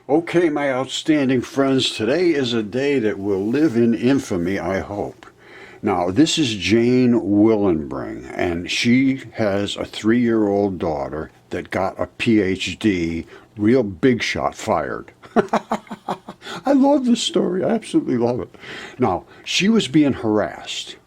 Okay, my outstanding friends, today is a day that will live in infamy, I hope. Now, this is Jane Willenbring, and she has a 3-year-old daughter that got a PhD, real big shot, fired. I love this story. I absolutely love it. Now, she was being harassed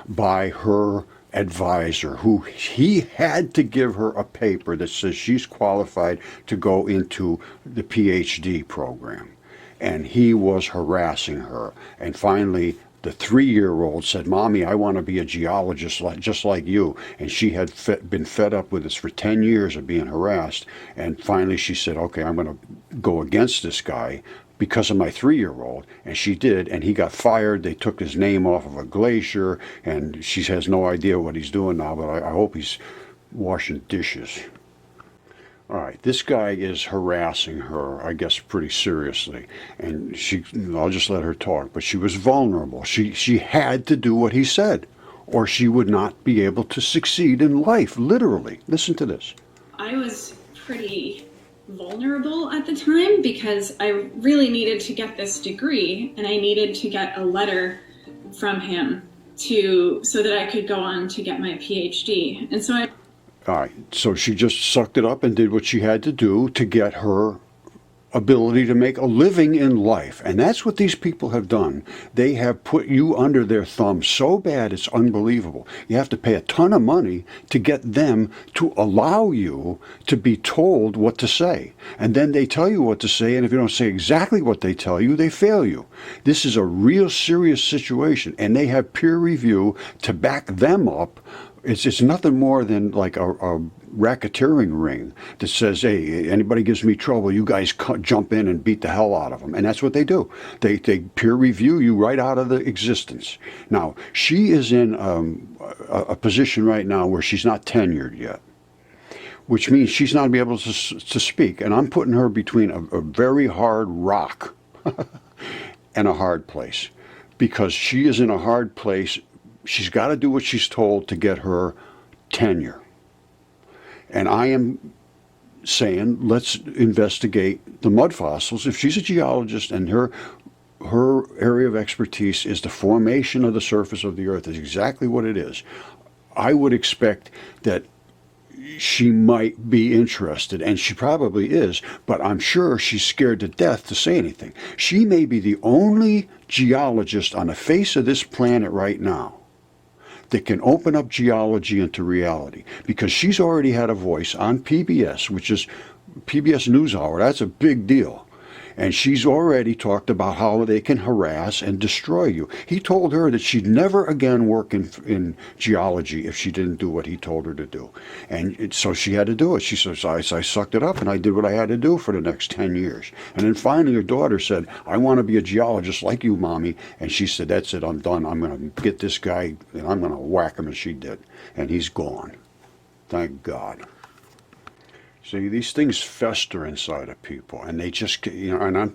by her advisor, who he had to give her a paper that says she's qualified to go into the PhD program. And he was harassing her. And finally, the 3-year-old said, "Mommy, I want to be a geologist just like you." And she had been fed up with this for 10 years of being harassed. And finally she said, "Okay, I'm going to go against this guy because of my 3-year-old." And she did, and he got fired. They took his name off of a glacier, and she has no idea what he's doing now, but I hope he's washing dishes. All right, this guy is harassing her, I guess, pretty seriously. And I'll just let her talk, but she was vulnerable. She had to do what he said, or she would not be able to succeed in life, literally. Listen to this. I was pretty vulnerable at the time because I really needed to get this degree, and I needed to get a letter from him so that I could go on to get my PhD. And so All right, so she just sucked it up and did what she had to do to get her ability to make a living in life. And that's what these people have done. They have put you under their thumb so bad it's unbelievable. You have to pay a ton of money to get them to allow you to be told what to say. And then they tell you what to say, and if you don't say exactly what they tell you, they fail you. This is a real serious situation, and they have peer review to back them up. It's nothing more than like a racketeering ring that says, "Hey, anybody gives me trouble, you guys jump in and beat the hell out of them." And that's what they do. They peer review you right out of the existence. Now, she is in a position right now where she's not tenured yet, which means she's not going to be able to speak. And I'm putting her between a very hard rock and a hard place, because she is in a hard place. She's got to do what she's told to get her tenure. And I am saying, let's investigate the mud fossils. If she's a geologist and her area of expertise is the formation of the surface of the earth, is exactly what it is, I would expect that she might be interested, and she probably is, but I'm sure she's scared to death to say anything. She may be the only geologist on the face of this planet right now that can open up geology into reality, because she's already had a voice on PBS, which is PBS NewsHour. That's a big deal. And she's already talked about how they can harass and destroy you. He told her that she'd never again work in geology if she didn't do what he told her to do. And so she had to do it. She says, I sucked it up and I did what I had to do for the next 10 years. And then finally her daughter said, "I want to be a geologist like you, Mommy." And she said, "That's it, I'm done. I'm going to get this guy and I'm going to whack him." And she did. And he's gone. Thank God. See, these things fester inside of people, and they just, and I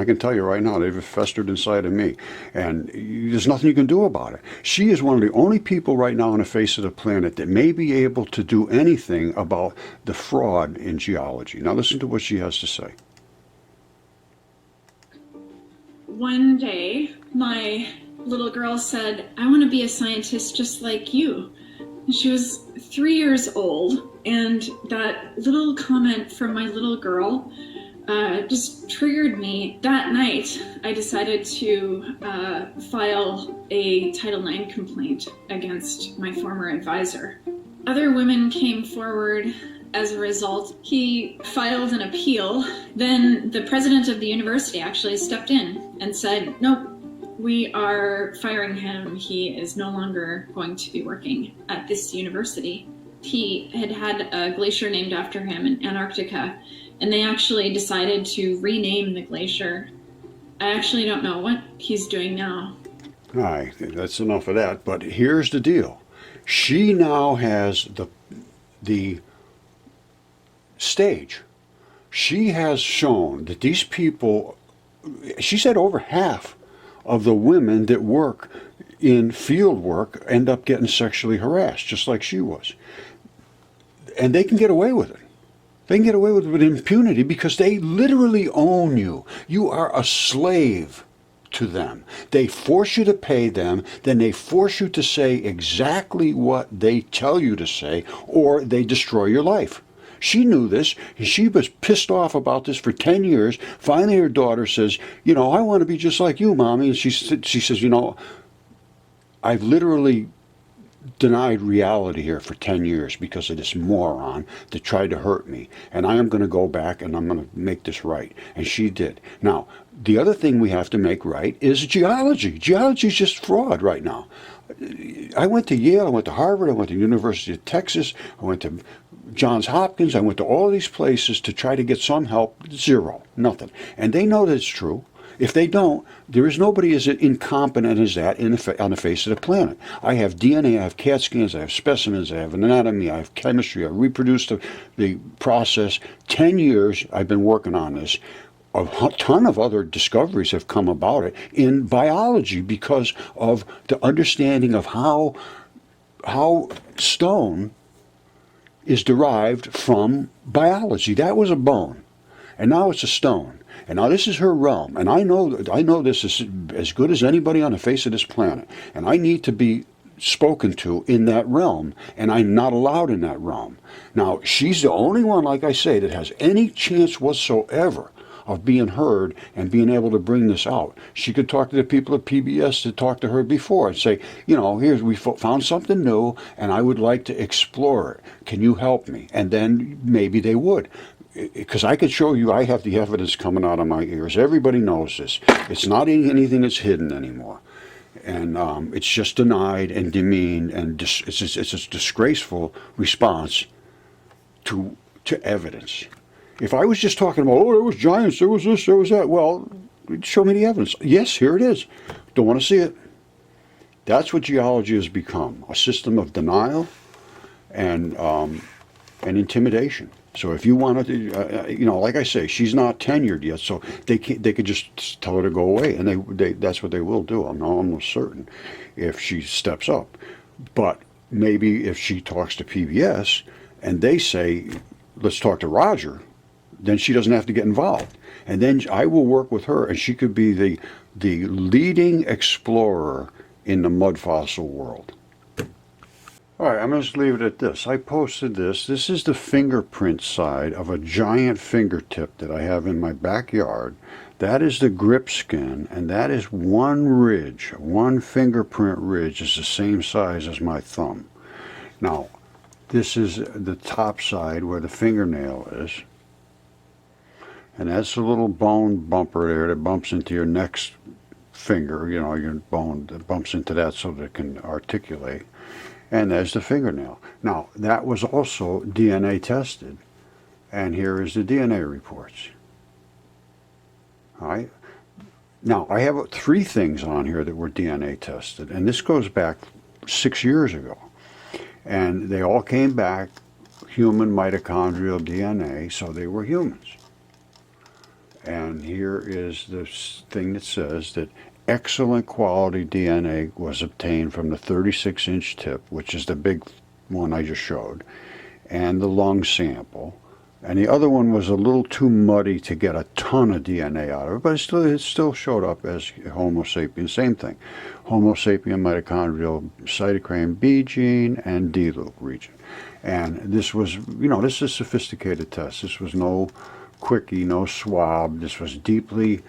can tell you right now, they've festered inside of me, and there's nothing you can do about it. She is one of the only people right now on the face of the planet that may be able to do anything about the fraud in geology. Now listen to what she has to say. one day, my little girl said, "I want to be a scientist just like you." And she was 3 years old, and that little comment from my little girl just triggered me. That night, I decided to file a Title IX complaint against my former advisor. Other women came forward as a result. He filed an appeal. Then the president of the university actually stepped in and said, "Nope, we are firing him. He is no longer going to be working at this university." He had a glacier named after him in Antarctica, and they actually decided to rename the glacier. I actually don't know what he's doing now. All right, that's enough of that. But here's the deal. She now has the stage. She has shown that these people, she said over half of the women that work in field work end up getting sexually harassed, just like she was. And they can get away with it. They can get away with impunity because they literally own you. You are a slave to them. They force you to pay them, then they force you to say exactly what they tell you to say, or they destroy your life. She knew this, and she was pissed off about this for 10 years. Finally, her daughter says, you know, I want to be just like you, Mommy. And she says, you know, I've literally denied reality here for 10 years because of this moron that tried to hurt me. And I am going to go back and I'm going to make this right. And she did. Now, the other thing we have to make right is geology. Geology is just fraud right now. I went to Yale, I went to Harvard, I went to University of Texas, I went to Johns Hopkins, I went to all these places to try to get some help. Zero, nothing. And they know that it's true. If they don't, there is nobody as incompetent as that on the face of the planet. I have DNA, I have CAT scans, I have specimens, I have anatomy, I have chemistry, I reproduced the process. 10 years I've been working on this. A ton of other discoveries have come about it in biology because of the understanding of how stone is derived from biology. That was a bone, and now it's a stone. And now this is her realm, and I know this is as good as anybody on the face of this planet, and I need to be spoken to in that realm, and I'm not allowed in that realm. Now, she's the only one, like I say, that has any chance whatsoever of being heard and being able to bring this out. She could talk to the people at PBS that talked to her before and say, you know, we found something new, and I would like to explore it. Can you help me? And then maybe they would. Because I could show you, I have the evidence coming out of my ears. Everybody knows this. It's not anything that's hidden anymore. And it's just denied and demeaned, and it's a disgraceful response to evidence. If I was just talking about, oh, there was giants, there was this, there was that, well, show me the evidence. Yes, here it is. Don't want to see it. That's what geology has become, a system of denial and intimidation. So if you wanted to, you know, like I say, she's not tenured yet, so they could just tell her to go away, and that's what they will do. I'm almost certain if she steps up. But maybe if she talks to PBS and they say, let's talk to Roger, then she doesn't have to get involved. And then I will work with her, and she could be the leading explorer in the mudfossil world. All right, I'm going to just leave it at this. I posted this. This is the fingerprint side of a giant fingertip that I have in my backyard. That is the grip skin, and that is one ridge. One fingerprint ridge is the same size as my thumb. Now, this is the top side where the fingernail is. And that's a little bone bumper there that bumps into your next finger, you know, your bone that bumps into that so that it can articulate. And there's the fingernail. Now, that was also DNA tested. And here is the DNA reports. All right. Now, I have 3 things on here that were DNA tested. And this goes back 6 years ago. And they all came back human mitochondrial DNA, so they were humans. And here is this thing that says that excellent quality DNA was obtained from the 36-inch tip, which is the big one I just showed, and the lung sample. And the other one was a little too muddy to get a ton of DNA out of it, but it still showed up as Homo sapiens. Same thing. Homo sapien mitochondrial cytochrome B gene and D loop region. And this was, you know, this is a sophisticated test. This was no quickie, no swab. This was deeply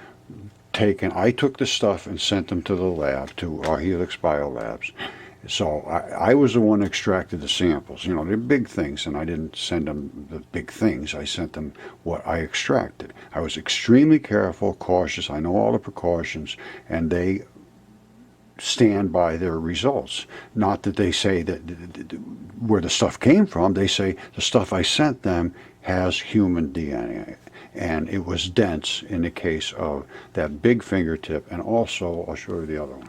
taken. I took the stuff and sent them to the lab, to our Helix Biolabs. So I was the one that extracted the samples. You know, they're big things, and I didn't send them the big things. I sent them what I extracted. I was extremely careful, cautious. I know all the precautions, and they stand by their results. Not that they say that where the stuff came from. They say the stuff I sent them has human DNA. And it was dense in the case of that big fingertip, and also, I'll show you the other one.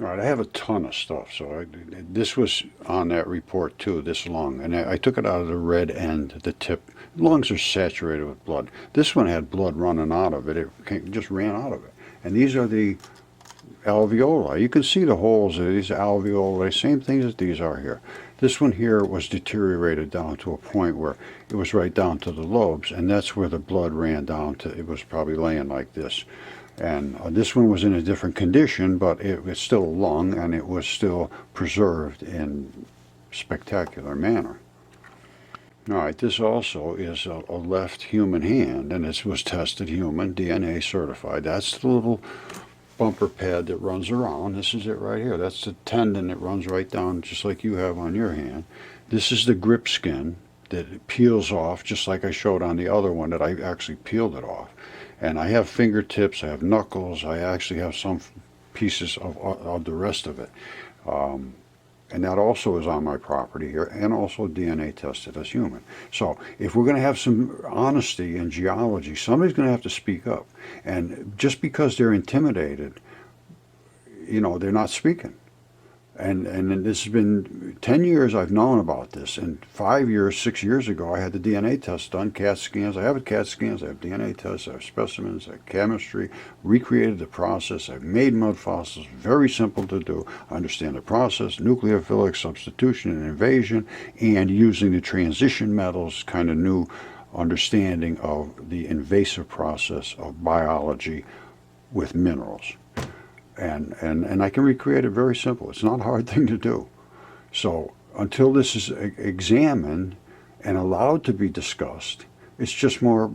All right, I have a ton of stuff, so this was on that report too, this lung, and I took it out of the red end, the tip. Lungs are saturated with blood. This one had blood running out of it. It just ran out of it. And these are the alveoli. You can see the holes of these alveoli, same things as these are here. This one here was deteriorated down to a point where it was right down to the lobes, and that's where the blood ran down to. It was probably laying like this. And this one was in a different condition, but it was still a lung, and it was still preserved in spectacular manner. All right, this also is a left human hand, and it was tested human, DNA certified. That's the little bumper pad that runs around. This is it right here. That's the tendon that runs right down just like you have on your hand. This is the grip skin that peels off, just like I showed on the other one that I actually peeled it off. And I have fingertips, I have knuckles, I actually have some pieces of the rest of it. And that also is on my property here, and also DNA tested as human. So if we're going to have some honesty in geology, somebody's going to have to speak up. And just because they're intimidated, they're not speaking. And this has been 10 years I've known about this. And 5 years, 6 years ago, I had the DNA test done, CAT scans. I have CAT scans, I have DNA tests, I have specimens, I have chemistry, recreated the process. I've made mud fossils, very simple to do. I understand the process, nucleophilic substitution and invasion, and using the transition metals, kind of new understanding of the invasive process of biology with minerals. And I can recreate it very simple. It's not a hard thing to do. So until this is examined and allowed to be discussed, it's just more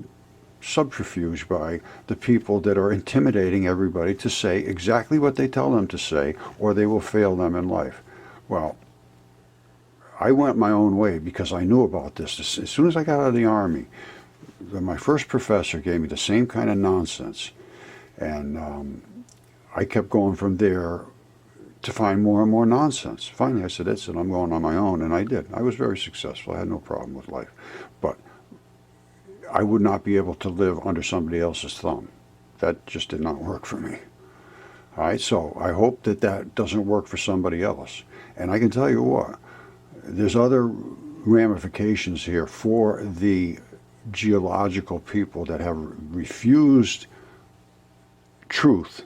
subterfuge by the people that are intimidating everybody to say exactly what they tell them to say, or they will fail them in life. Well, I went my own way because I knew about this. As soon as I got out of the Army, my first professor gave me the same kind of nonsense. And I kept going from there to find more and more nonsense. Finally, I said, that's it, I'm going on my own, and I did. I was very successful. I had no problem with life. But I would not be able to live under somebody else's thumb. That just did not work for me. All right, so I hope that that doesn't work for somebody else. And I can tell you what, there's other ramifications here for the geological people that have refused truth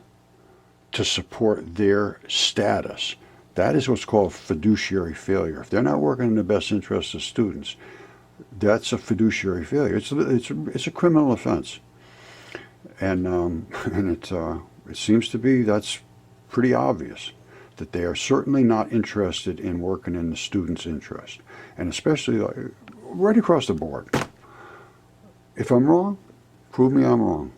to support their status. That is what's called fiduciary failure. If they're not working in the best interest of students, that's a fiduciary failure. It's a criminal offense, and it seems to be that's pretty obvious that they are certainly not interested in working in the student's interest, and especially right across the board. If I'm wrong, prove me I'm wrong.